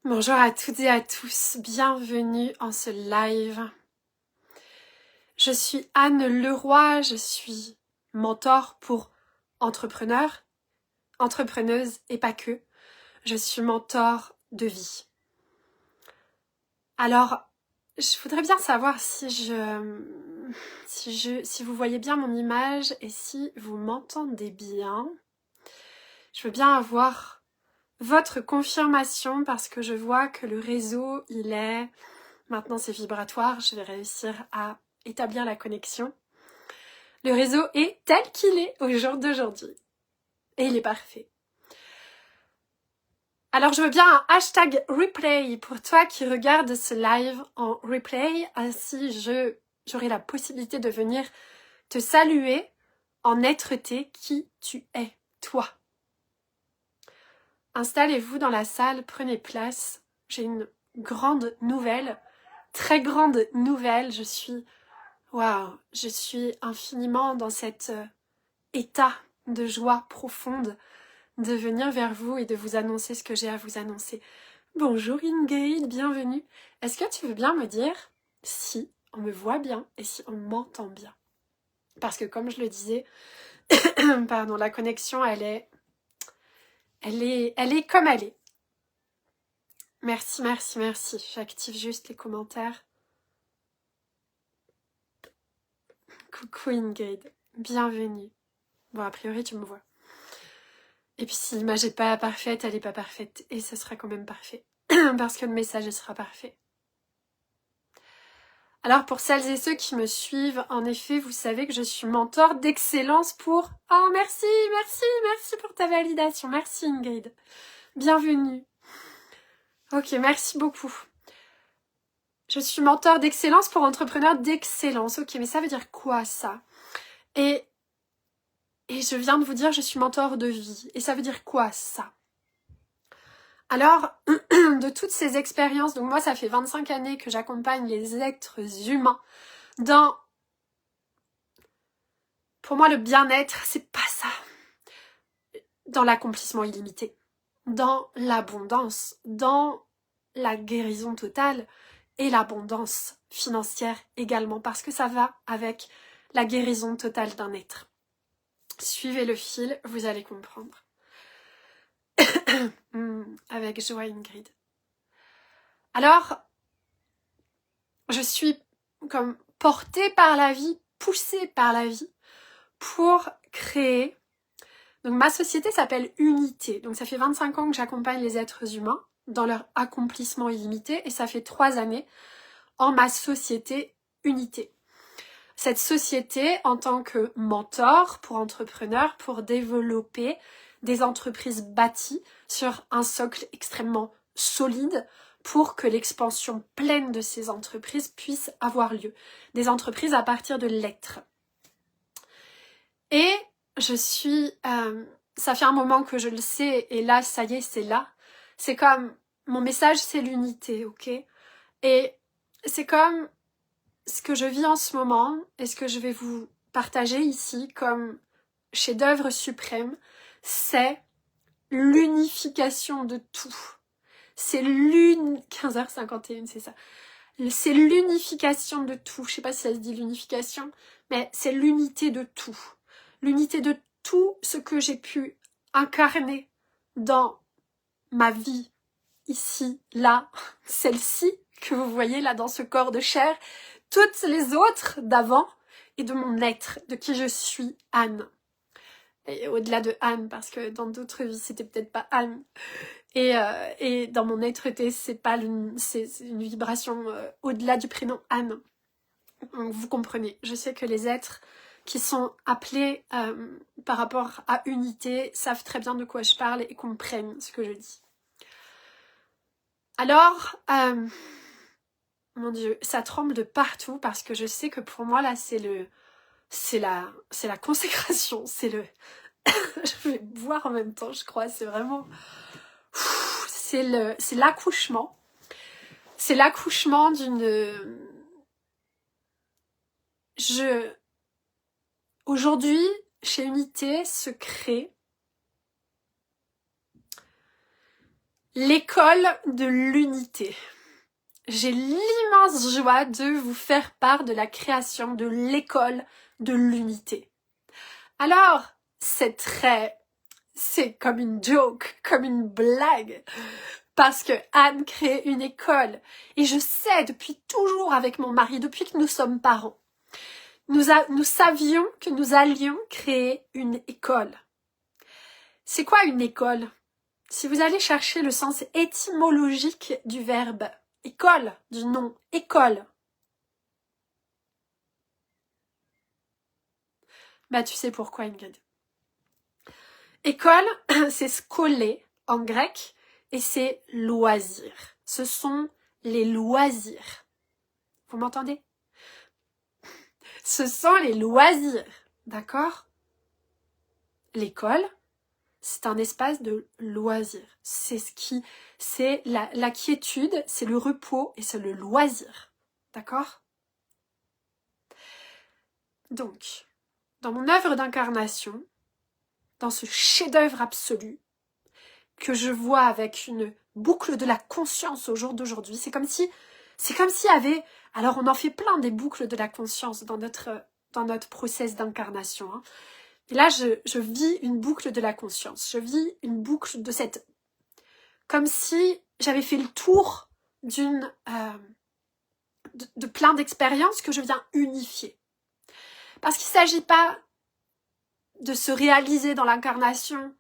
Bonjour à toutes et à tous, bienvenue en ce live. Je suis Anne Leroy, je suis mentor pour entrepreneurs, entrepreneuses et pas que. Je suis mentor de vie. Alors, je voudrais bien savoir si vous voyez bien mon image et si vous m'entendez bien. Je veux bien avoir votre confirmation parce que je vois que le réseau, il est... Maintenant, c'est vibratoire, je vais réussir à établir la connexion. Le réseau est tel qu'il est au jour d'aujourd'hui. Et il est parfait. Alors, je veux bien un hashtag replay pour toi qui regarde ce live en replay. Ainsi, j'aurai la possibilité de venir te saluer en être-té qui tu es, toi. Installez-vous dans la salle, prenez place. J'ai une grande nouvelle, très grande nouvelle. Je suis infiniment dans cet état de joie profonde de venir vers vous et de vous annoncer ce que j'ai à vous annoncer. Bonjour Ingrid, bienvenue. Est-ce que tu veux bien me dire si on me voit bien et si on m'entend bien? Parce que comme je le disais, pardon, la connexion, elle est comme elle est. Merci, merci, merci. J'active juste les commentaires. Coucou Ingrid, bienvenue. Bon, a priori, tu me vois. Et puis si l'image n'est pas parfaite, elle n'est pas parfaite. Et ça sera quand même parfait. Parce que le message sera parfait. Alors pour celles et ceux qui me suivent, en effet, vous savez que je suis mentor d'excellence pour... Oh merci, merci, merci pour ta validation. Merci Ingrid. Bienvenue. Ok, merci beaucoup. Je suis mentor d'excellence pour entrepreneurs d'excellence. Ok, mais ça veut dire quoi ça? Et je viens de vous dire, je suis mentor de vie. Et ça veut dire quoi ça? Alors, de toutes ces expériences, donc moi ça fait 25 années que j'accompagne les êtres humains dans... Pour moi le bien-être, c'est pas ça. Dans l'accomplissement illimité, dans l'abondance, dans la guérison totale et l'abondance financière également, parce que ça va avec la guérison totale d'un être. Suivez le fil, vous allez comprendre. Avec joie Ingrid. Alors, je suis comme portée par la vie, poussée par la vie pour créer. Donc ma société s'appelle Unité. Donc ça fait 25 ans que j'accompagne les êtres humains dans leur accomplissement illimité et ça fait 3 années en ma société Unité. Cette société en tant que mentor pour entrepreneurs pour développer des entreprises bâties sur un socle extrêmement solide pour que l'expansion pleine de ces entreprises puisse avoir lieu. Des entreprises à partir de l'être. Et je suis... ça fait un moment que je le sais et là, ça y est, c'est là. C'est comme... Mon message, c'est l'unité, ok? Et c'est comme ce que je vis en ce moment et ce que je vais vous partager ici comme chef-d'œuvre suprême, c'est l'unification de tout. C'est 15h51, c'est ça. C'est l'unification de tout. Je sais pas si ça se dit l'unification, mais c'est l'unité de tout. L'unité de tout ce que j'ai pu incarner dans ma vie, ici, là, celle-ci, que vous voyez là dans ce corps de chair, toutes les autres d'avant, et de mon être, de qui je suis, Anne. Et au-delà de Anne, parce que dans d'autres vies, c'était peut-être pas Anne. Et dans mon être-té, c'est une vibration au-delà du prénom Anne. Donc, vous comprenez, je sais que les êtres qui sont appelés par rapport à unité savent très bien de quoi je parle et comprennent ce que je dis. Alors, mon Dieu, ça tremble de partout parce que je sais que pour moi là c'est la consécration, je vais boire en même temps, je crois, c'est vraiment c'est l'accouchement. C'est l'accouchement aujourd'hui, chez Unité se crée l'école de l'unité. J'ai l'immense joie de vous faire part de la création de l'école de l'unité. Alors, c'est comme une joke, comme une blague, parce que Anne crée une école. Et je sais depuis toujours avec mon mari, depuis que nous sommes parents, nous savions que nous allions créer une école. C'est quoi une école? Si vous allez chercher le sens étymologique du verbe école, du nom école, bah tu sais pourquoi, Ingrid. École, c'est skolé en grec et c'est loisir. Ce sont les loisirs. Vous m'entendez? Ce sont les loisirs, d'accord? L'école, c'est un espace de loisir. C'est la quiétude, c'est le repos et c'est le loisir. D'accord? Donc, dans mon œuvre d'incarnation, dans ce chef-d'œuvre absolu, que je vois avec une boucle de la conscience au jour d'aujourd'hui, c'est comme s'il y avait, alors on en fait plein des boucles de la conscience dans notre process d'incarnation, hein. Et là, je vis une boucle de la conscience. Je vis une boucle de cette... Comme si j'avais fait le tour de plein d'expériences que je viens unifier. Parce qu'il ne s'agit pas de se réaliser dans l'incarnation,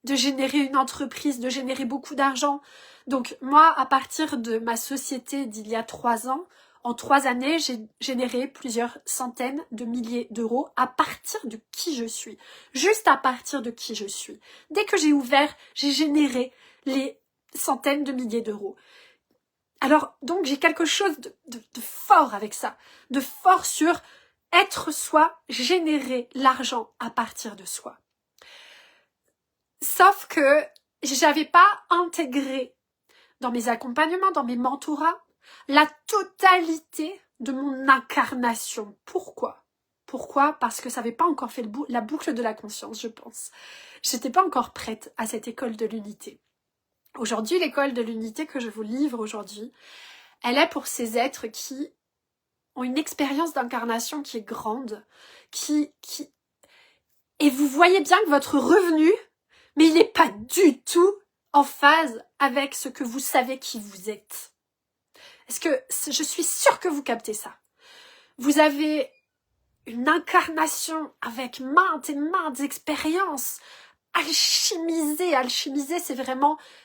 de générer une entreprise, de générer beaucoup d'argent. Donc moi, à partir de ma société d'il y a 3 ans, en 3 années, j'ai généré plusieurs centaines de milliers d'euros à partir de qui je suis. Juste à partir de qui je suis. Dès que j'ai ouvert, j'ai généré les centaines de milliers d'euros. Alors, donc, j'ai quelque chose de fort avec ça. De fort sur être soi, générer l'argent à partir de soi. Sauf que j'avais pas intégré dans mes accompagnements, dans mes mentorats, la totalité de mon incarnation. Pourquoi? Parce que ça n'avait pas encore fait la boucle de la conscience, je pense. J'étais pas encore prête à cette école de l'unité. Aujourd'hui, l'école de l'unité que je vous livre aujourd'hui, elle est pour ces êtres qui ont une expérience d'incarnation qui est grande, et vous voyez bien que votre revenu, mais il n'est pas du tout en phase avec ce que vous savez qui vous êtes. Est-ce que je suis sûre que vous captez ça? Vous avez une incarnation avec maintes et maintes expériences. Alchimiser,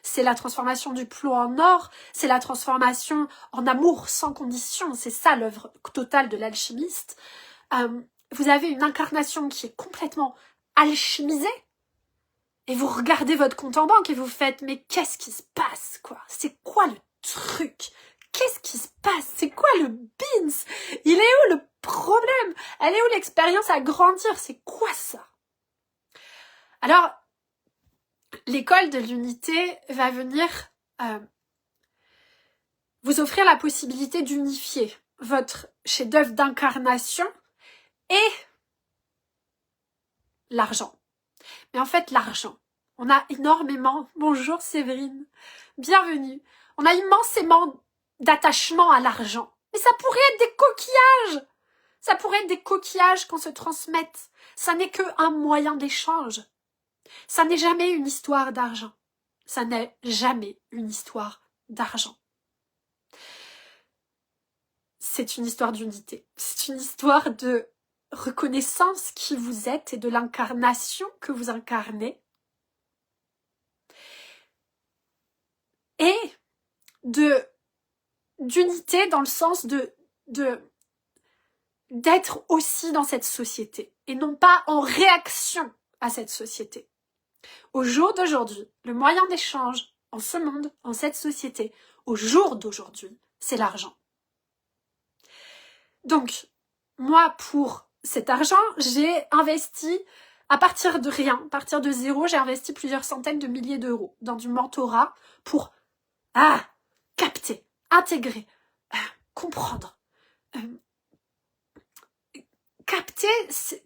c'est la transformation du plomb en or, c'est la transformation en amour sans condition, c'est ça l'œuvre totale de l'alchimiste. Vous avez une incarnation qui est complètement alchimisée, et vous regardez votre compte en banque et vous faites, mais qu'est-ce qui se passe, quoi? C'est quoi le truc? Qu'est-ce qui se passe? C'est quoi le beans? Il est où le problème? Elle est où l'expérience à grandir? C'est quoi ça? Alors, l'école de l'unité va venir vous offrir la possibilité d'unifier votre chef-d'œuvre d'incarnation et l'argent. Mais en fait, l'argent, on a énormément... Bonjour Séverine, bienvenue. On a immensément d'attachement à l'argent. Mais ça pourrait être des coquillages. Ça pourrait être des coquillages qu'on se transmette. Ça n'est qu'un moyen d'échange. Ça n'est jamais une histoire d'argent. Ça n'est jamais une histoire d'argent. C'est une histoire d'unité. C'est une histoire de reconnaissance qui vous êtes et de l'incarnation que vous incarnez. Et d'unité dans le sens d'être aussi dans cette société et non pas en réaction à cette société. Au jour d'aujourd'hui, le moyen d'échange en ce monde, en cette société, au jour d'aujourd'hui, c'est l'argent. Donc, moi, pour cet argent, j'ai investi à partir de rien, à partir de zéro, j'ai investi plusieurs centaines de milliers d'euros dans du mentorat pour capter, intégrer, comprendre, capter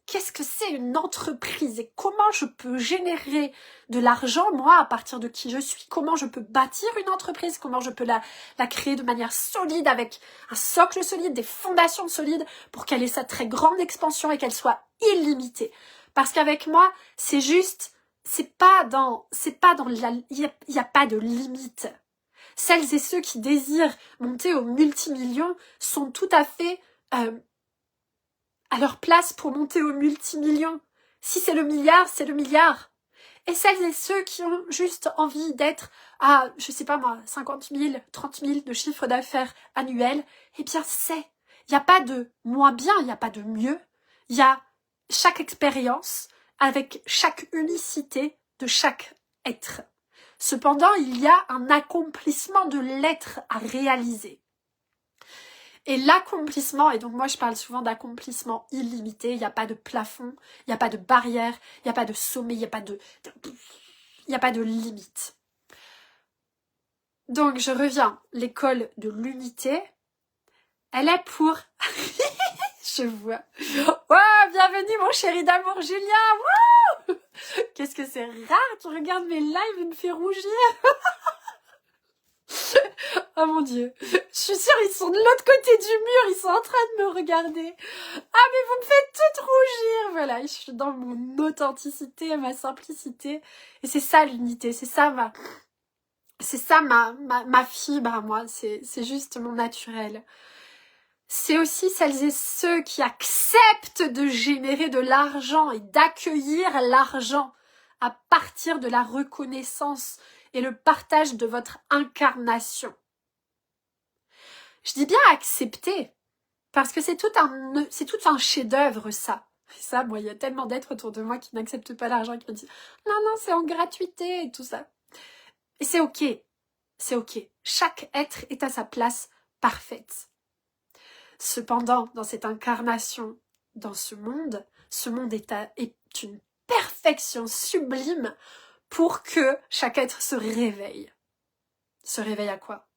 qu'est-ce que c'est une entreprise et comment je peux générer de l'argent, moi, à partir de qui je suis, comment je peux bâtir une entreprise, comment je peux la créer de manière solide, avec un socle solide, des fondations solides, pour qu'elle ait sa très grande expansion et qu'elle soit illimitée. Parce qu'avec moi, c'est juste, il y a pas de limite. Celles et ceux qui désirent monter au multimillion sont tout à fait à leur place pour monter au multimillion. Si c'est le milliard, c'est le milliard. Et celles et ceux qui ont juste envie d'être à, je sais pas moi, 50 000, 30 000 de chiffre d'affaires annuel, eh bien il n'y a pas de moins bien, il n'y a pas de mieux. Il y a chaque expérience avec chaque unicité de chaque être. Cependant, il y a un accomplissement de l'être à réaliser. Et l'accomplissement, et donc moi je parle souvent d'accomplissement illimité, il n'y a pas de plafond, il n'y a pas de barrière, il n'y a pas de sommet, il n'y a pas de limite. Donc je reviens, l'école de l'unité, elle est pour... Je vois. Wow, bienvenue mon chéri d'amour Julien. Wow. Qu'est-ce que c'est rare qui regarde mes lives et me fait rougir. Oh mon Dieu. Je suis sûre, ils sont de l'autre côté du mur, ils sont en train de me regarder. Ah mais vous me faites toutes rougir. Voilà, je suis dans mon authenticité, ma simplicité. Et c'est ça l'unité, c'est ça ma fibre à moi, c'est juste mon naturel. C'est aussi celles et ceux qui acceptent de générer de l'argent et d'accueillir l'argent à partir de la reconnaissance et le partage de votre incarnation. Je dis bien accepter, parce que c'est tout un chef-d'œuvre, ça. Et ça, moi, il y a tellement d'êtres autour de moi qui n'acceptent pas l'argent, qui me disent « Non, c'est en gratuité » et tout ça. Et c'est ok, c'est ok. Chaque être est à sa place parfaite. Cependant, dans cette incarnation, dans ce monde est une perfection sublime pour que chaque être se réveille. Se réveille à quoi?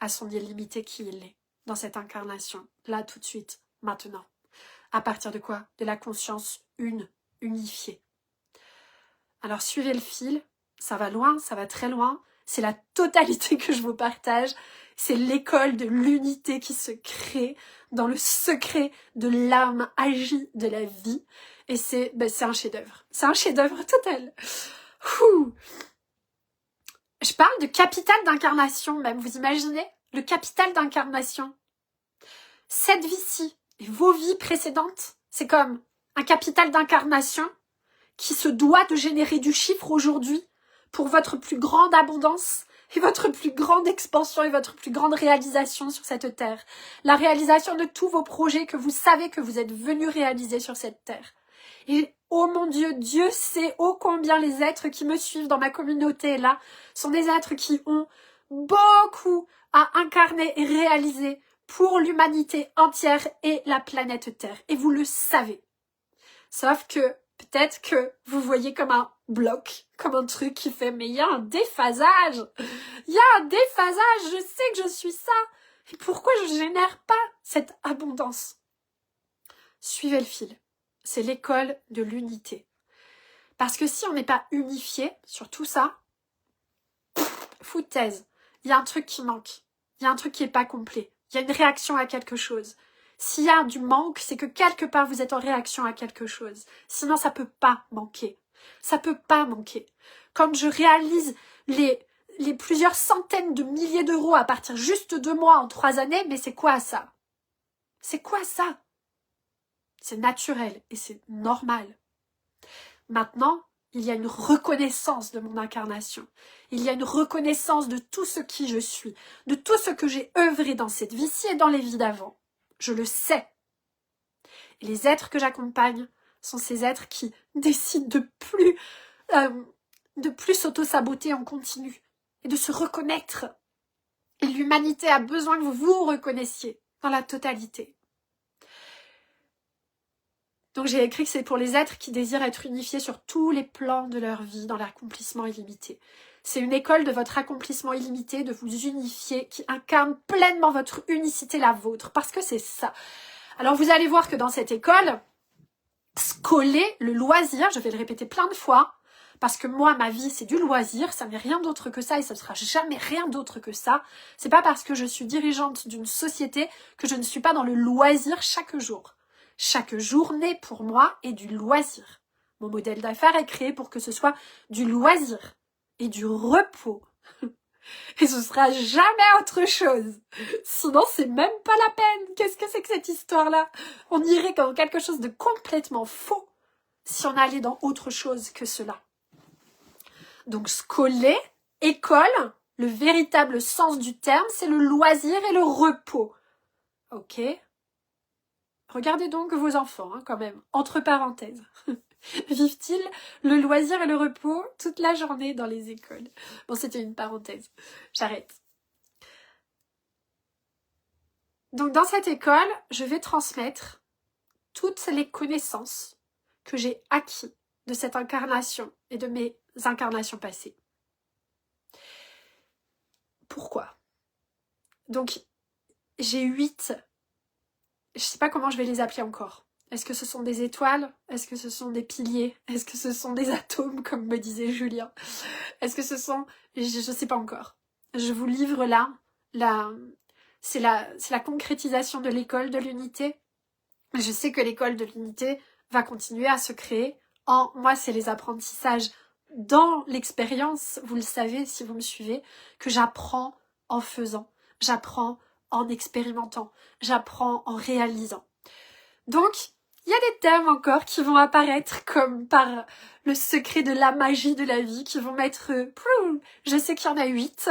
À son illimité qui il est, dans cette incarnation, là, tout de suite, maintenant. À partir de quoi? De la conscience unifiée. Alors suivez le fil, ça va loin, ça va très loin, c'est la totalité que je vous partage, c'est l'école de l'unité qui se crée dans le secret de l'âme agie de la vie, et c'est un chef-d'œuvre, c'est un chef-d'œuvre total. Ouh. Je parle de capital d'incarnation même, vous imaginez? Le capital d'incarnation. Cette vie-ci et vos vies précédentes, c'est comme un capital d'incarnation qui se doit de générer du chiffre aujourd'hui pour votre plus grande abondance et votre plus grande expansion et votre plus grande réalisation sur cette terre. La réalisation de tous vos projets que vous savez que vous êtes venus réaliser sur cette terre. Et oh mon Dieu, Dieu sait ô combien les êtres qui me suivent dans ma communauté là sont des êtres qui ont beaucoup à incarner et réaliser pour l'humanité entière et la planète Terre. Et vous le savez. Sauf que peut-être que vous voyez comme un bloc, comme un truc qui fait « Mais il y a un déphasage. Il y a un déphasage. Je sais que je suis ça. Et pourquoi je génère pas cette abondance ?» Suivez le fil. C'est l'école de l'unité. Parce que si on n'est pas unifié sur tout ça, foutaise. Il y a un truc qui manque. Il y a un truc qui n'est pas complet. Il y a une réaction à quelque chose. S'il y a du manque, c'est que quelque part vous êtes en réaction à quelque chose. Sinon, ça peut pas manquer. Ça peut pas manquer. Quand je réalise les plusieurs centaines de milliers d'euros à partir juste de moi en 3 années, mais c'est quoi ça? C'est quoi ça? C'est naturel et c'est normal. Maintenant, il y a une reconnaissance de mon incarnation. Il y a une reconnaissance de tout ce qui je suis, de tout ce que j'ai œuvré dans cette vie-ci et dans les vies d'avant. Je le sais. Et les êtres que j'accompagne sont ces êtres qui décident de plus s'auto-saboter en continu et de se reconnaître. Et l'humanité a besoin que vous vous reconnaissiez dans la totalité. Donc j'ai écrit que c'est pour les êtres qui désirent être unifiés sur tous les plans de leur vie dans l'accomplissement illimité. C'est une école de votre accomplissement illimité, de vous unifier, qui incarne pleinement votre unicité, la vôtre, parce que c'est ça. Alors vous allez voir que dans cette école, Scoler, le loisir, je vais le répéter plein de fois, parce que moi, ma vie, c'est du loisir, ça n'est rien d'autre que ça et ça ne sera jamais rien d'autre que ça. C'est pas parce que je suis dirigeante d'une société que je ne suis pas dans le loisir chaque jour. Chaque journée, pour moi, est du loisir. Mon modèle d'affaires est créé pour que ce soit du loisir et du repos. Et ce sera jamais autre chose. Sinon, c'est même pas la peine. Qu'est-ce que c'est que cette histoire-là? On irait dans quelque chose de complètement faux si on allait dans autre chose que cela. Donc, scoler, école, le véritable sens du terme, c'est le loisir et le repos. Ok? Regardez donc vos enfants, quand même, entre parenthèses. Vivent-ils le loisir et le repos toute la journée dans les écoles? Bon, c'était une parenthèse. J'arrête. Donc, dans cette école, je vais transmettre toutes les connaissances que j'ai acquises de cette incarnation et de mes incarnations passées. Pourquoi? Donc, j'ai 8, je sais pas comment je vais les appeler encore. Est-ce que ce sont des étoiles? Est-ce que ce sont des piliers? Est-ce que ce sont des atomes, comme me disait Julien? Est-ce que ce sont... Je sais pas encore. Je vous livre là, c'est la concrétisation de l'école de l'unité. Je sais que l'école de l'unité va continuer à se créer. Moi, c'est les apprentissages dans l'expérience, vous le savez si vous me suivez, que j'apprends en faisant, j'apprends en expérimentant, j'apprends en réalisant. Donc, il y a des thèmes encore qui vont apparaître comme par le secret de la magie de la vie, qui vont mettre... Je sais qu'il y en a 8.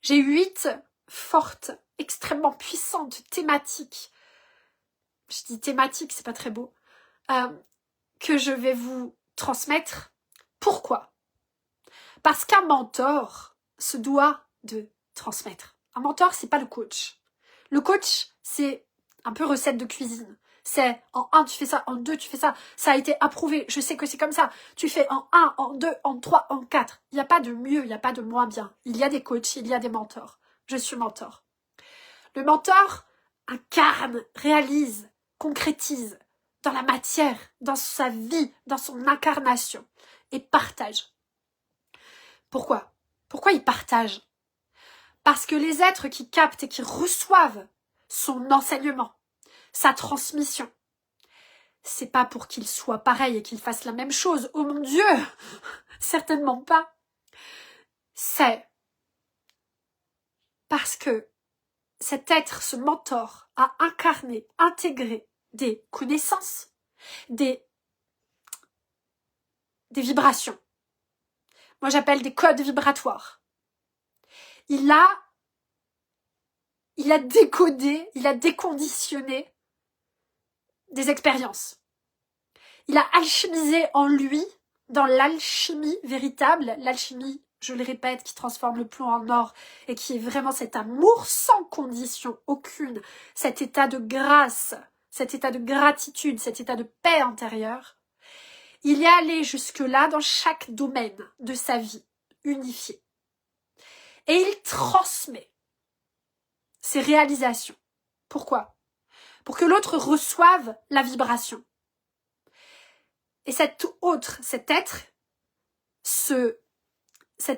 J'ai 8 fortes, extrêmement puissantes thématiques. Je dis thématiques, c'est pas très beau. Que je vais vous transmettre. Pourquoi? Parce qu'un mentor se doit de transmettre. Un mentor, c'est pas le coach. Le coach, c'est un peu recette de cuisine. C'est en 1, tu fais ça, en 2, tu fais ça. Ça a été approuvé, je sais que c'est comme ça. Tu fais en 1, en 2, en 3, en 4. Il n'y a pas de mieux, il n'y a pas de moins bien. Il y a des coachs, il y a des mentors. Je suis mentor. Le mentor incarne, réalise, concrétise dans la matière, dans sa vie, dans son incarnation et partage. Pourquoi? Pourquoi il partage? Parce que les êtres qui captent et qui reçoivent son enseignement, sa transmission, c'est pas pour qu'ils soient pareils et qu'ils fassent la même chose. Oh mon Dieu! Certainement pas. C'est parce que cet être, ce mentor, a incarné, intégré des connaissances, des vibrations. Moi, j'appelle des codes vibratoires. Il a décodé, il a déconditionné des expériences. Il a alchimisé en lui, dans l'alchimie véritable, l'alchimie, je le répète, qui transforme le plomb en or et qui est vraiment cet amour sans condition aucune, cet état de grâce, cet état de gratitude, cet état de paix intérieure. Il est allé jusque-là dans chaque domaine de sa vie, unifié. Et il transmet ses réalisations. Pourquoi? Pour que l'autre reçoive la vibration. Et cet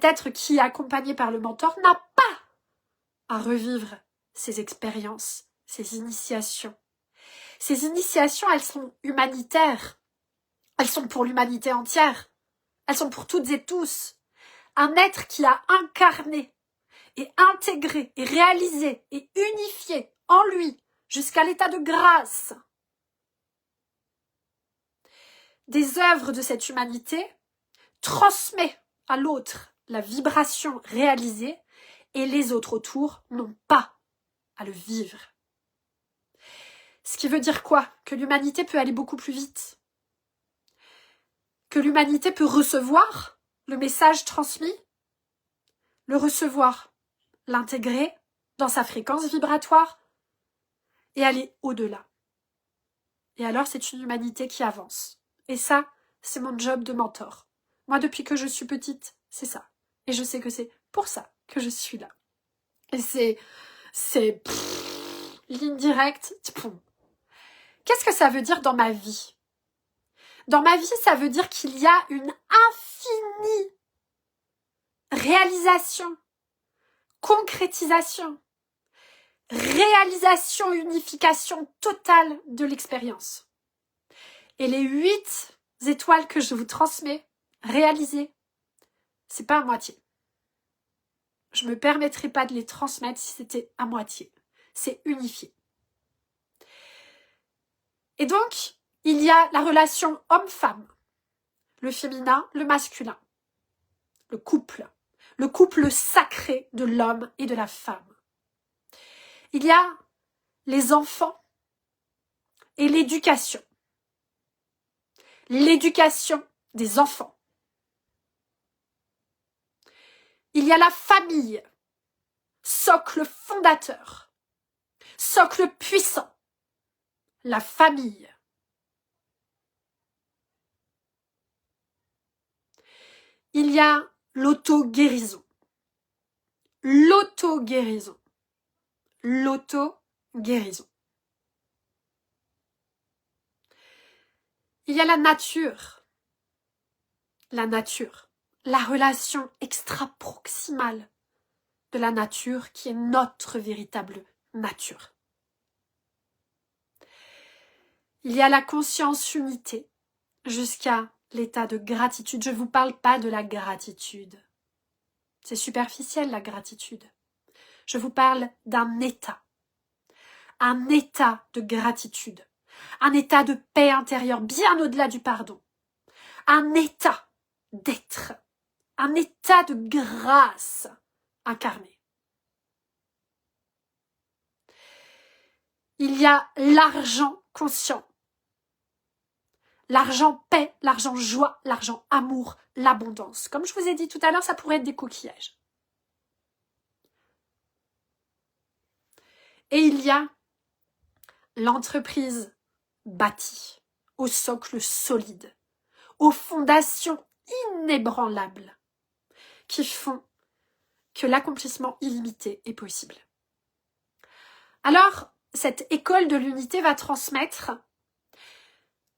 être qui est accompagné par le mentor n'a pas à revivre ses expériences, ses initiations. Ces initiations, elles sont humanitaires. Elles sont pour l'humanité entière. Elles sont pour toutes et tous. Un être qui a incarné et intégré et réalisé et unifié en lui jusqu'à l'état de grâce des œuvres de cette humanité transmet à l'autre la vibration réalisée et les autres autour n'ont pas à le vivre. Ce qui veut dire quoi? Que l'humanité peut aller beaucoup plus vite. Que l'humanité peut recevoir le message transmis, le recevoir, l'intégrer dans sa fréquence vibratoire et aller au-delà. Et alors, c'est une humanité qui avance. Et ça, c'est mon job de mentor. Moi, depuis que je suis petite, c'est ça. Et je sais que c'est pour ça que je suis là. Et c'est ligne directe. Qu'est-ce que ça veut dire dans ma vie? Dans ma vie, ça veut dire qu'il y a une infinie réalisation, concrétisation, réalisation, unification totale de l'expérience. Et les 8 étoiles que je vous transmets, réalisées, c'est pas à moitié. Je me permettrai pas de les transmettre si c'était à moitié. C'est unifié. Et donc, il y a la relation homme-femme, le féminin, le masculin, le couple sacré de l'homme et de la femme. Il y a les enfants et l'éducation des enfants. Il y a la famille, socle fondateur, socle puissant, la famille. Il y a l'auto-guérison. L'auto-guérison. L'auto-guérison. Il y a la nature. La nature. La relation extra-proximale de la nature qui est notre véritable nature. Il y a la conscience unité jusqu'à l'état de gratitude. Je ne vous parle pas de la gratitude. C'est superficiel la gratitude. Je vous parle d'un état. Un état de gratitude. Un état de paix intérieure bien au-delà du pardon. Un état d'être. Un état de grâce incarné. Il y a l'argent conscient. L'argent paix, l'argent joie, l'argent amour, l'abondance. Comme je vous ai dit tout à l'heure, ça pourrait être des coquillages. Et il y a l'entreprise bâtie au socle solide, aux fondations inébranlables qui font que l'accomplissement illimité est possible. Alors, cette école de l'unité va transmettre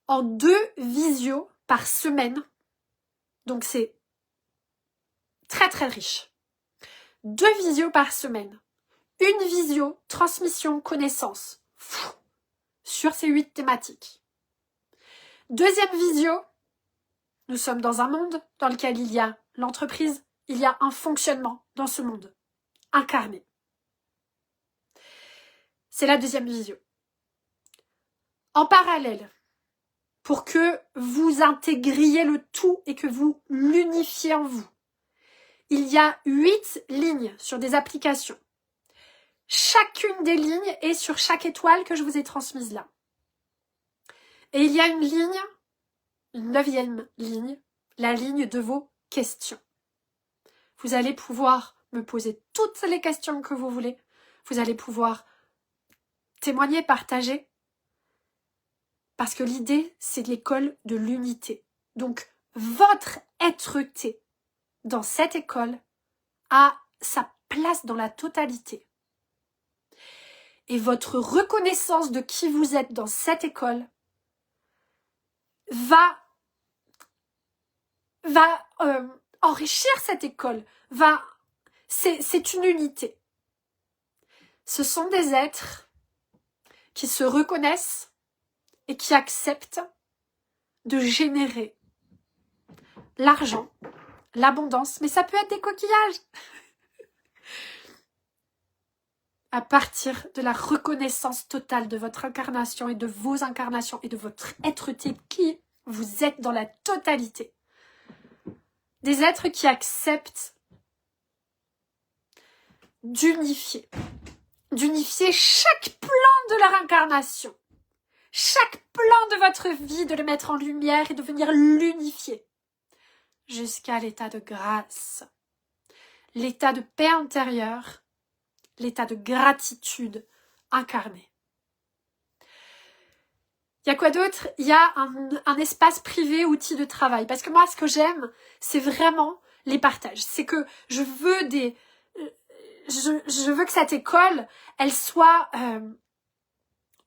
en 2 visios par semaine. Donc c'est très très riche. 2 visios par semaine. Une visio, transmission, connaissance. Sur ces 8 thématiques. Deuxième visio, nous sommes dans un monde dans lequel il y a l'entreprise, il y a un fonctionnement dans ce monde. Incarné. C'est la deuxième visio. En parallèle, pour que vous intégriez le tout et que vous l'unifiez en vous. Il y a 8 lignes sur des applications. Chacune des lignes est sur chaque étoile que je vous ai transmise là. Et il y a une ligne, une 9e ligne, la ligne de vos questions. Vous allez pouvoir me poser toutes les questions que vous voulez. Vous allez pouvoir témoigner, partager. Parce que l'idée, c'est l'école de l'unité. Donc, votre être-té dans cette école a sa place dans la totalité. Et votre reconnaissance de qui vous êtes dans cette école va enrichir cette école. C'est une unité. Ce sont des êtres qui se reconnaissent et qui acceptent de générer l'argent, l'abondance, mais ça peut être des coquillages. À partir de la reconnaissance totale de votre incarnation et de vos incarnations et de votre être-té qui vous êtes dans la totalité. Des êtres qui acceptent d'unifier chaque plan de leur incarnation. Chaque plan de votre vie, de le mettre en lumière et de venir l'unifier jusqu'à l'état de grâce, l'état de paix intérieure, l'état de gratitude incarné. Il y a quoi d'autre? Il y a un espace privé, outil de travail. Parce que moi, ce que j'aime, c'est vraiment les partages. C'est que je veux que cette école, elle soit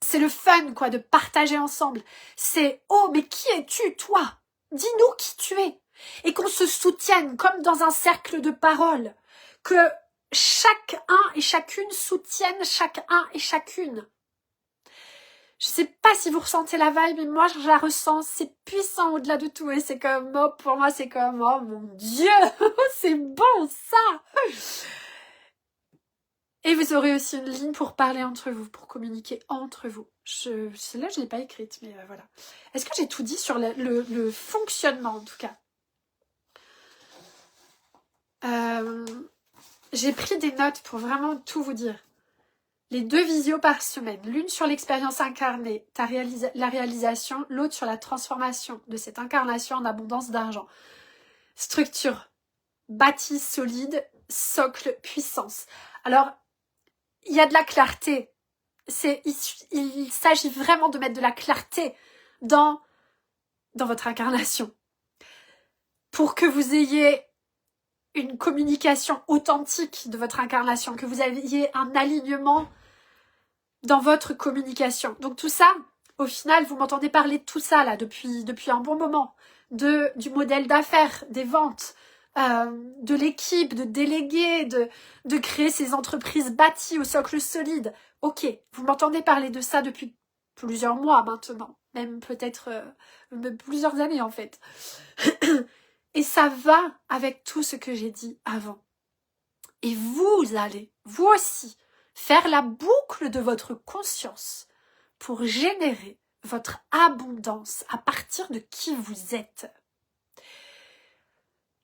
c'est le fun, quoi, de partager ensemble. C'est, oh, mais qui es-tu, toi? Dis-nous qui tu es. Et qu'on se soutienne comme dans un cercle de parole. Que chacun et chacune soutienne chacun et chacune. Je sais pas si vous ressentez la vibe, mais moi je la ressens, c'est puissant au-delà de tout. Et c'est comme, oh, pour moi c'est comme, oh mon Dieu, c'est bon ça. Et vous aurez aussi une ligne pour parler entre vous, pour communiquer entre vous. Celle-là, je ne l'ai pas écrite, mais voilà. Est-ce que j'ai tout dit sur le fonctionnement, en tout cas? J'ai pris des notes pour vraiment tout vous dire. Les 2 visios par semaine, l'une sur l'expérience incarnée, la réalisation, l'autre sur la transformation de cette incarnation en abondance d'argent. Structure, bâtie solide, socle, puissance. Alors, il y a de la clarté. Il s'agit vraiment de mettre de la clarté dans votre incarnation. Pour que vous ayez une communication authentique de votre incarnation, que vous ayez un alignement dans votre communication. Donc tout ça, au final, vous m'entendez parler de tout ça là depuis un bon moment. Du modèle d'affaires, des ventes, de l'équipe, de déléguer, de créer ces entreprises bâties au socle solide. Ok, vous m'entendez parler de ça depuis plusieurs mois maintenant, même peut-être plusieurs années en fait. Et ça va avec tout ce que j'ai dit avant. Et vous allez, vous aussi, faire la boucle de votre conscience pour générer votre abondance à partir de qui vous êtes.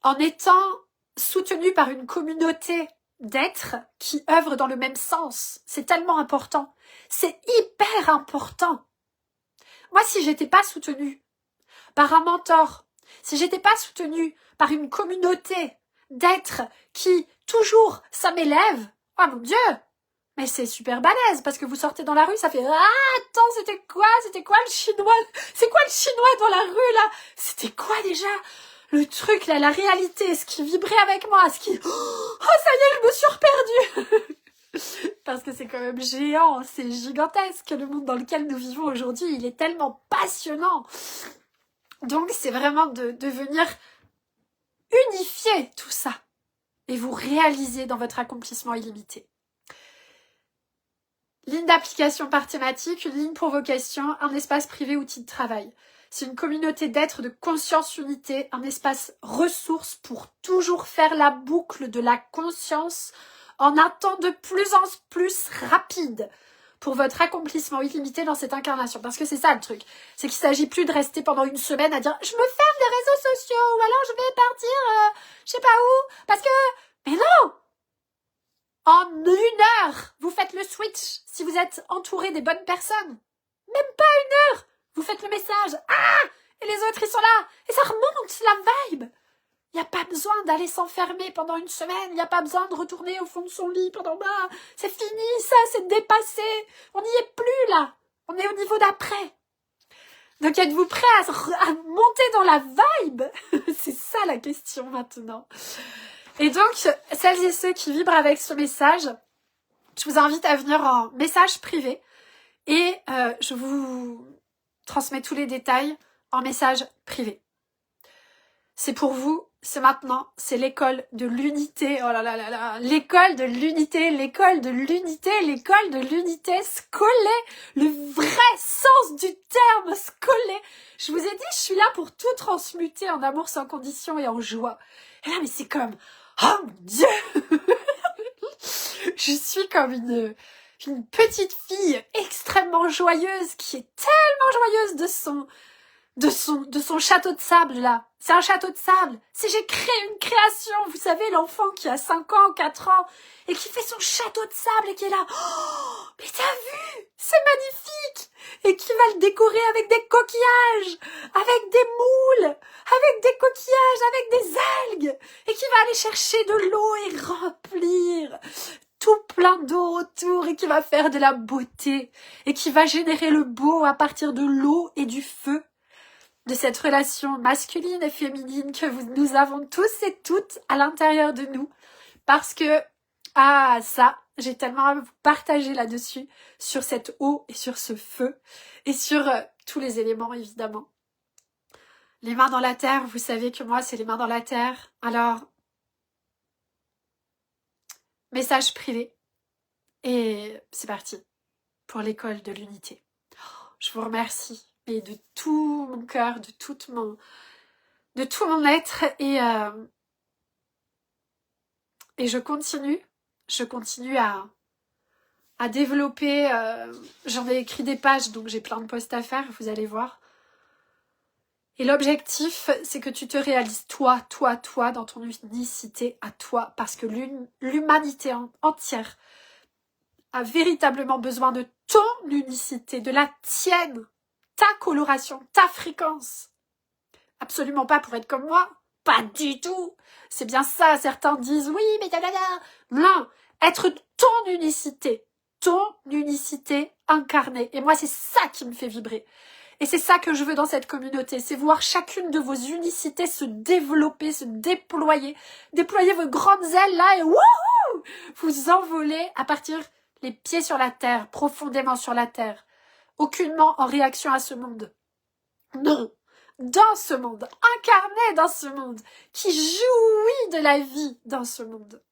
En étant soutenu par une communauté d'êtres qui œuvrent dans le même sens. C'est tellement important. C'est hyper important. Moi, si j'étais pas soutenue par un mentor, si j'étais pas soutenue par une communauté d'êtres qui, toujours, ça m'élève, oh mon Dieu, mais c'est super balèze, parce que vous sortez dans la rue, ça fait « Ah, attends, c'était quoi le chinois? C'est quoi le chinois dans la rue, là? C'était quoi déjà ?» Le truc, là, la réalité, ce qui vibrait avec moi, ce qui... Oh, ça y est, je me suis reperdue. Parce que c'est quand même géant, c'est gigantesque. Le monde dans lequel nous vivons aujourd'hui, il est tellement passionnant. Donc, c'est vraiment de venir unifier tout ça et vous réaliser dans votre accomplissement illimité. Ligne d'application par thématique, une ligne pour vos questions, un espace privé outil de travail. C'est une communauté d'êtres de conscience unité, un espace ressource pour toujours faire la boucle de la conscience en un temps de plus en plus rapide pour votre accomplissement illimité dans cette incarnation. Parce que c'est ça le truc, c'est qu'il ne s'agit plus de rester pendant une semaine à dire « Je me ferme des réseaux sociaux ou alors je vais partir je sais pas où parce que... » Mais non! En 1 heure, vous faites le switch si vous êtes entouré des bonnes personnes. Même pas 1 heure! Vous faites le message, ah, et les autres ils sont là, et ça remonte la vibe. Il n'y a pas besoin d'aller s'enfermer pendant 1 semaine, il n'y a pas besoin de retourner au fond de son lit pendant, c'est fini ça, c'est dépassé, on n'y est plus là, on est au niveau d'après. Donc êtes-vous prêts à monter dans la vibe? C'est ça la question maintenant. Et donc, celles et ceux qui vibrent avec ce message, je vous invite à venir en message privé et je vous transmets tous les détails en message privé. C'est pour vous, c'est maintenant, c'est l'école de l'unité. Oh là là là là, l'école de l'unité, l'école de l'unité, l'école de l'unité, scolée, le vrai sens du terme, scolée. Je vous ai dit, je suis là pour tout transmuter en amour sans condition et en joie. Et là, mais c'est comme, oh mon Dieu. Je suis comme une petite fille extrêmement joyeuse qui est tellement joyeuse de son château de sable là. C'est un château de sable. Si j'ai créé une création, vous savez, l'enfant qui a 5 ans, 4 ans et qui fait son château de sable et qui est là. Oh, mais t'as vu? C'est magnifique! Et qui va le décorer avec des coquillages, avec des moules, avec des coquillages, avec des algues et qui va aller chercher de l'eau et remplir tout plein d'eau autour et qui va faire de la beauté et qui va générer le beau à partir de l'eau et du feu, de cette relation masculine et féminine que nous avons tous et toutes à l'intérieur de nous. Parce que, ça, J'ai tellement à vous partager là-dessus, sur cette eau et sur ce feu, et sur tous les éléments évidemment. Les mains dans la terre, vous savez que moi c'est les mains dans la terre. Alors, message privé. Et c'est parti pour l'école de l'unité. Je vous remercie, et de tout mon cœur, de tout mon être, et je continue à développer. J'en ai écrit des pages, donc j'ai plein de posts à faire, vous allez voir. Et l'objectif, c'est que tu te réalises toi, dans ton unicité à toi, parce que l'humanité entière a véritablement besoin de ton unicité, de la tienne, ta coloration, ta fréquence. Absolument pas pour être comme moi, pas du tout. C'est bien ça, certains disent oui, mais non, être ton unicité incarnée. Et moi, c'est ça qui me fait vibrer. Et c'est ça que je veux dans cette communauté, c'est voir chacune de vos unicités se développer, se déployer, déployer vos grandes ailes là et wouhou, vous envoler à partir les pieds sur la terre, profondément sur la terre, aucunement en réaction à ce monde. Non, dans ce monde, incarné dans ce monde, qui jouit de la vie dans ce monde.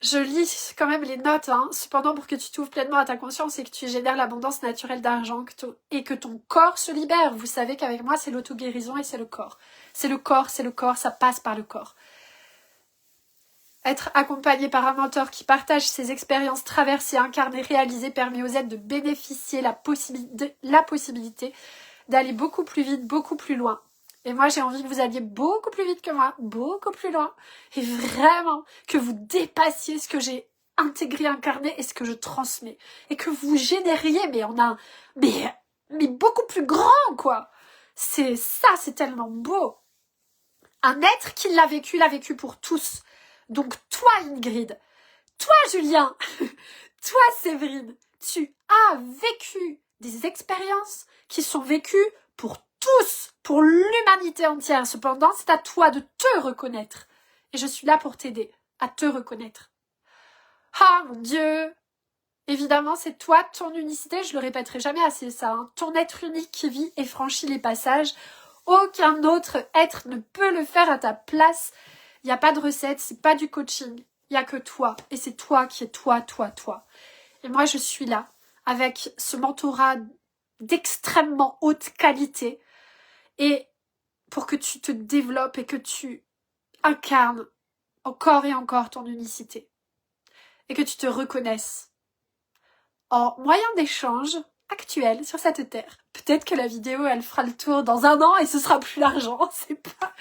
Je lis quand même les notes, cependant pour que tu t'ouvres pleinement à ta conscience et que tu génères l'abondance naturelle d'argent et que ton corps se libère. Vous savez qu'avec moi, c'est l'auto-guérison et c'est le corps. C'est le corps, ça passe par le corps. Être accompagné par un mentor qui partage ses expériences traversées, incarnées, réalisées, permet aux êtres de bénéficier la possibilité d'aller beaucoup plus vite, beaucoup plus loin. Et moi, j'ai envie que vous alliez beaucoup plus vite que moi, beaucoup plus loin, et vraiment que vous dépassiez ce que j'ai intégré, incarné et ce que je transmets. Et que vous génériez, mais beaucoup plus grand, quoi. C'est ça, c'est tellement beau. Un être qui l'a vécu pour tous. Donc toi, Ingrid, toi, Julien, toi, Séverine, tu as vécu des expériences qui sont vécues pour tous, pour l'humanité entière. Cependant, c'est à toi de te reconnaître. Et je suis là pour t'aider à te reconnaître. Ah, mon Dieu! Évidemment, c'est toi, ton unicité, je le répéterai jamais assez ça, ton être unique qui vit et franchit les passages. Aucun autre être ne peut le faire à ta place. Il n'y a pas de recette, c'est pas du coaching. Il n'y a que toi. Et c'est toi qui es toi. Et moi, je suis là, avec ce mentorat d'extrêmement haute qualité. Et pour que tu te développes et que tu incarnes encore et encore ton unicité. Et que tu te reconnaisses en moyen d'échange actuel sur cette terre. Peut-être que la vidéo, elle fera le tour dans 1 an et ce sera plus l'argent, c'est pas...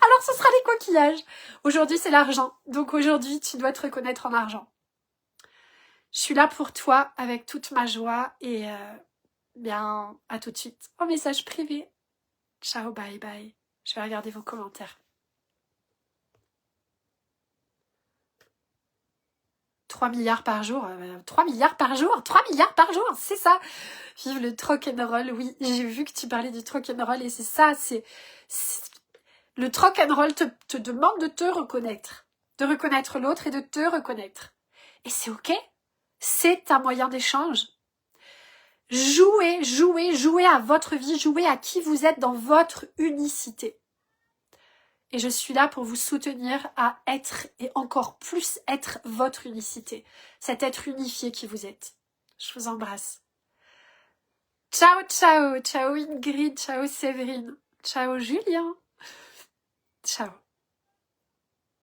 Alors ce sera les coquillages. Aujourd'hui, c'est l'argent. Donc aujourd'hui, tu dois te reconnaître en argent. Je suis là pour toi avec toute ma joie et bien, à tout de suite en message privé. Ciao, bye bye. Je vais regarder vos commentaires. 3 milliards par jour, 3 milliards par jour, 3 milliards par jour, c'est ça. Vive le rock'n'roll, oui, j'ai vu que tu parlais du rock'n'roll et c'est ça, c'est le rock'n'roll te demande de te reconnaître, de reconnaître l'autre et de te reconnaître. Et c'est ok, c'est un moyen d'échange. Jouez à votre vie, jouez à qui vous êtes dans votre unicité. Et je suis là pour vous soutenir à être et encore plus être votre unicité. Cet être unifié qui vous êtes. Je vous embrasse. Ciao, ciao. Ciao Ingrid. Ciao Séverine. Ciao Julien. Ciao.